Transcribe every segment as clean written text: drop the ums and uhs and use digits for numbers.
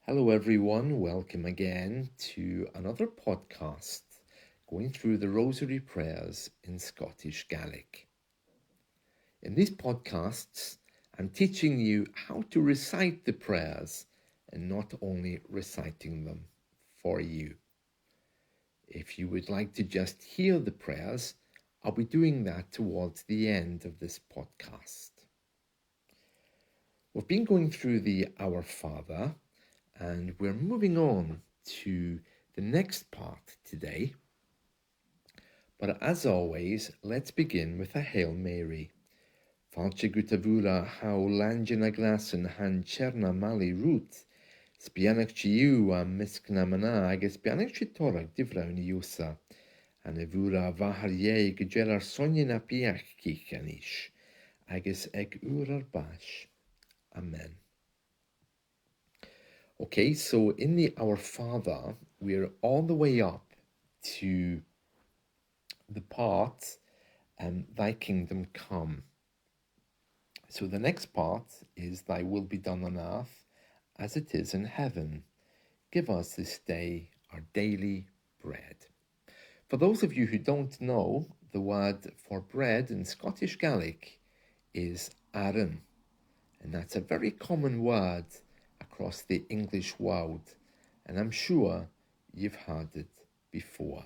Hello everyone, welcome again to another podcast going through the Rosary prayers in Scottish Gaelic. In these podcasts, I'm teaching you how to recite the prayers and not only reciting them for you. If you would like to just hear the prayers, I'll be doing that towards the end of this podcast. We've been going through the Our Father, and we're moving on to the next part today. But as always, let's begin with a Hail Mary. Falce gutavura hau langina glasen han cherna mali root, spianach ciu a miskna mana agus spianach citorag divrauni usa, an evura vaharye gegelar sonina piach kichanish, agus eg urar bash. Amen. Okay, so in the Our Father, we're all the way up to the part, Thy kingdom come. So the next part is, Thy will be done on earth as it is in heaven. Give us this day our daily bread. For those of you who don't know, the word for bread in Scottish Gaelic is n-aran, and that's a very common word across the English world, and I'm sure you've heard it before.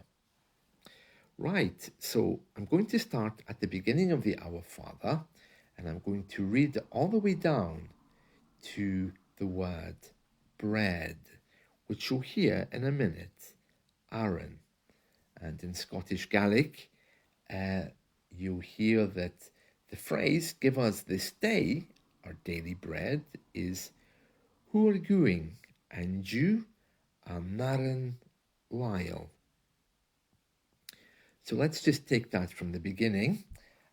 Right, so I'm going to start at the beginning of the Our Father, and I'm going to read all the way down to the word bread, which you'll hear in a minute, n-aran. And in Scottish Gaelic, you'll hear that the phrase, give us this day our daily bread, is Moir Òigh and Jew n-aran lathail. So let's just take that from the beginning,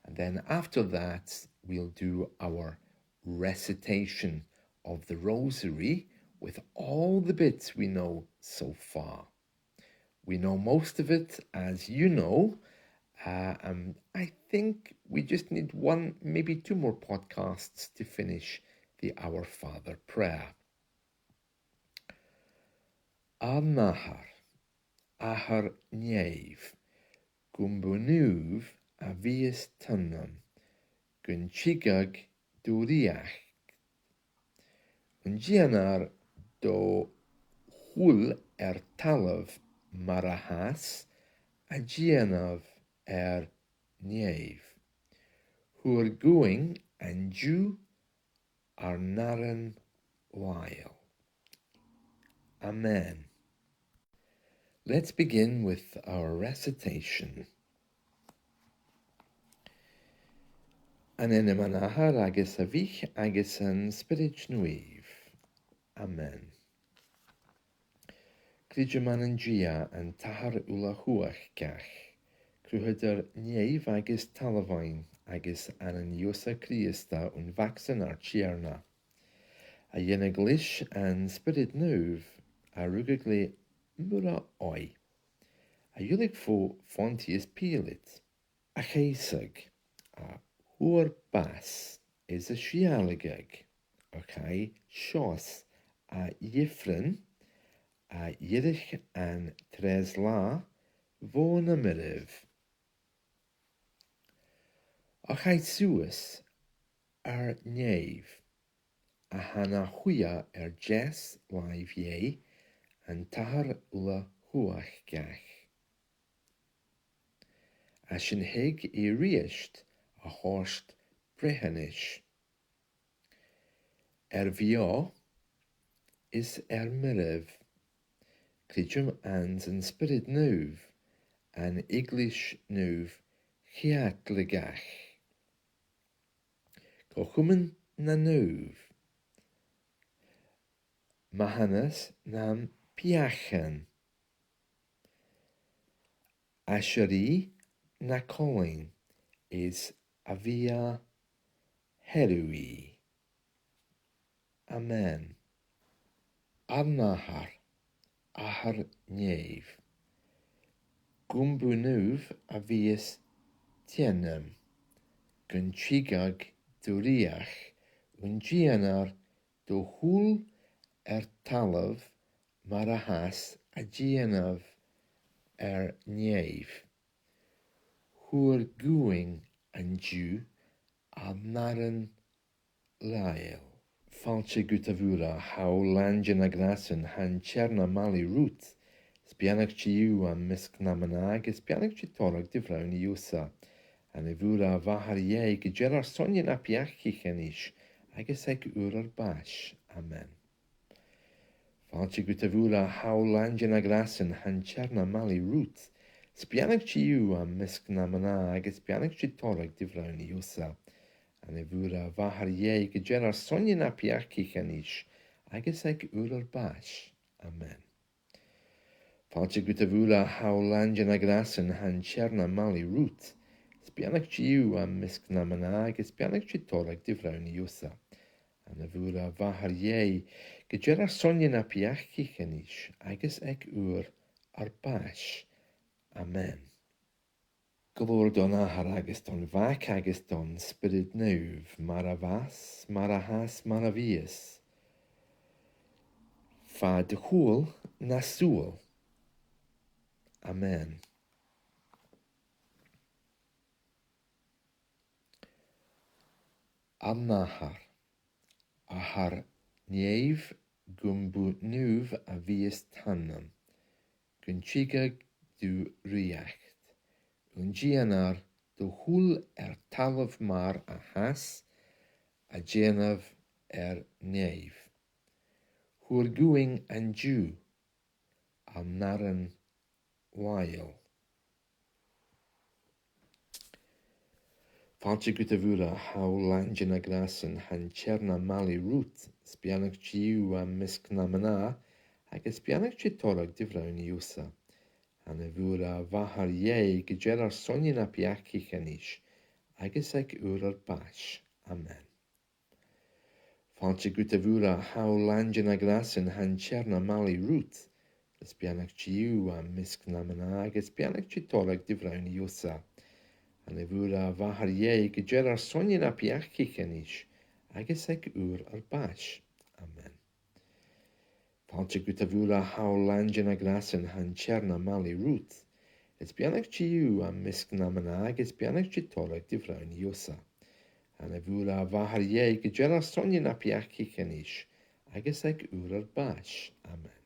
and then after that we'll do our recitation of the Rosary with all the bits we know so far. We know most of it, as you know, and I think we just need one, maybe two more podcasts to finish the Our Father prayer. n-Athair, ahar nèamh, gu'm a bhios gu'n tigeadh dhuilig, dèanar thoil talamh marachas a dèanamh nèamh. Moir Òigh and Jew n-aran lathail. Amen. Let's begin with our recitation. An n-Athair agus a bhíoch agus an Spiorad Naomh. Amen. Crídeam an diugh an n-Athair uile-chumhachdach, luchd-ar nèamh agus talamh agus an Diosa Christa Mhac-san ar tèanar. A dhéanamh lis an Spiorad Naomh a rìoghachd Moir Òigh. A uile Phontius Pilat. A chaisag a huar bas is a shialagag. Okay, shos a dh'ifrinn a dèairich an tresla bho'n a chaisuas ar nèamh a hana chuia jes live ye an n-Athair uile-chumhachdach. A sin hig I rìoghachd a horst breithanish. Bhios is miriv. Crídeam an Spiorad Naomh an English Naomh gu'm na nèamh. Mahanas nèamh fiachan. Asherí na Colin is a via herui. Amen. n-Athair, ahar nèamh. Gu'm a bhios dèanamh. Gu'n tigeadh dhuilig, dèanar dhuinn talamh mar has a dèanamh nèamh. Thuair gu'n an diugh n-aran lathail. Fáilte go bhfuaire how lange na grasan han tierna mali root. Spianach diugh an misc n-aran agus spianach di torach dh'ifrinn usa. An bhfuaire bhahar go deir sonne na piachi chenis agus ag ar bash. Amen. Fáilte go bhfuaire how lange na grasan han tierna mali root. Spianach diugh an misc n-aran agus spianach di torach dh'ifrinn usa. An bhfuaire bhahar go deir sonne na piachi chenis agus ag ar bash. Amen. Fáilte go bhfuaire how lange na grasan han tierna mali root. Spianach diugh an misc n-aran agus spianach di torach dh'ifrinn usa. An bhfuaire bhahar go deir sonne na piachi chenis agus ag ar bash. Amen. Glór don n-Athair agus don Mhac agus don Spiorad Naomh, mar a bhas, mar a has, mar a bhios. Fa thoil na súil. Amen. n-Athair. Ahar nèamh gu'n nuamh a bhios talamh. Gu'n tigeadh rìoghachd. Dèanar thuil talamh mar a has a dèanamh nèamh. Thuair gu'n an diugh n-aran lathail. Fáilte go bhfuaire how lange na grasan han tierna mali root. Spianach diugh an misc n-aran agus spianach di torach dh'ifrinn usa. An bhfuaire bhahar go deir sonne na piachi chenis agus ag ar bash. Amen. Fáilte go bhfuaire how lange na grasan han tierna mali root. Spianach diugh an misc n-aran agus spianach di torach dh'ifrinn usa. An bhfuaire bhahar go deir sonne na piachi chenis agus ag ar bash. Amen. Fáilte go bhfuaire how lange na grasan han tierna mali root. Spianach diugh an misc n-aran agus spianach di torach dh'ifrinn usa. An bhfuaire bhahar go deir sonne na piachi chenis agus ag ar bash. Amen.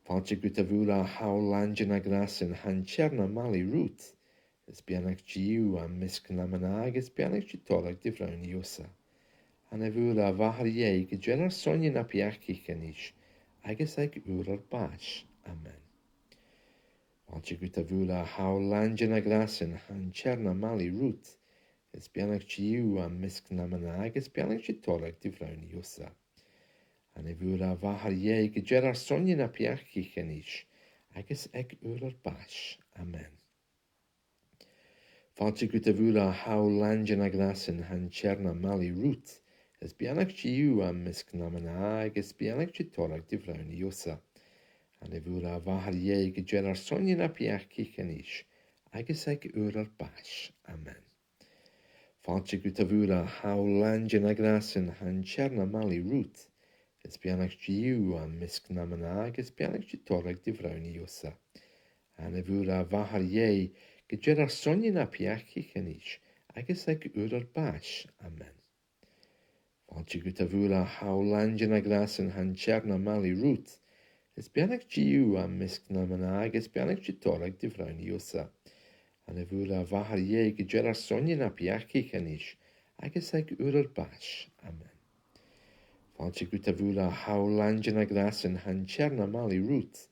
Fáilte go bhfuaire how lange na grasan han tierna mali root. Spianach diugh an misc n-aran agus spianach di torach dh'ifrinn usa. An bhfuaire bhahar go deir sonne na piachi chenis agus ag ar bash. Amen. Fáilte go bhfuaire how lange na grasan han tierna mali root. Spianach diugh an misc n-aran agus spianach di torach dh'ifrinn usa. An bhfuaire bhahar go deir sonne na piachi chenis agus ag ar bash. Amen. Fáilte go bhfuaire how lange na grasan han tierna mali root. Spianach diugh an misc n-aran agus spianach di torach dh'ifrinn usa. An bhfuaire bhahar go deir sonne na piachi chenis agus ag ar bash. Amen. Fáilte go bhfuaire how lange na grasan han tierna mali root. Spianach diugh an misc n-aran agus spianach di torach dh'ifrinn usa. An bhfuaire bhahar go deir sonne na piachi chenis agus ag ar bash. Amen. Fáilte go bhfuaire how lange na grasan han tierna mali root. Spianach diugh an misc n-aran agus spianach di torach dh'ifrinn usa. An bhfuaire bhahar go deir sonne na piachi chenis agus ag ar bash. Amen. Fáilte go bhfuaire how lange na grasan han tierna mali root.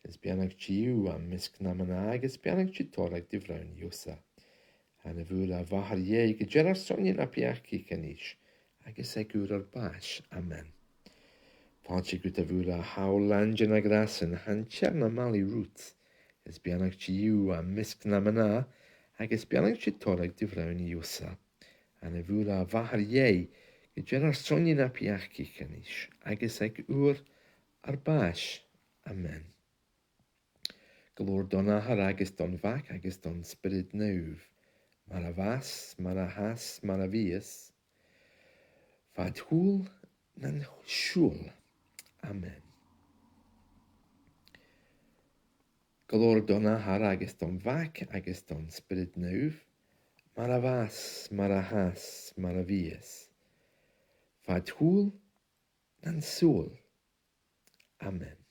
Spianach diugh an misc n-aran agus spianach di torach dh'ifrinn usa. An bhfuaire bhahar go deir sonne na piachi chenis agus ag ar bash. Amen. Fáilte go bhfuaire how lange na grasan han tierna mali root. Spianach diugh an misc n-aran agus spianach di torach dh'ifrinn usa. An bhfuaire bhahar go deir sonne na piachi chenis agus ag ar bash. Amen. Glór don n-Athair agus don Mhac agus don Spiorad Naomh, mar a bhas, mar a has, mar a bhios. Fa thoil na siúil. Amen. Glór don n-Athair agus don Mhac agus don Spiorad Naomh, mar a bhas, mar a has, mar a bhios. Fa thuil nan súil. Amen.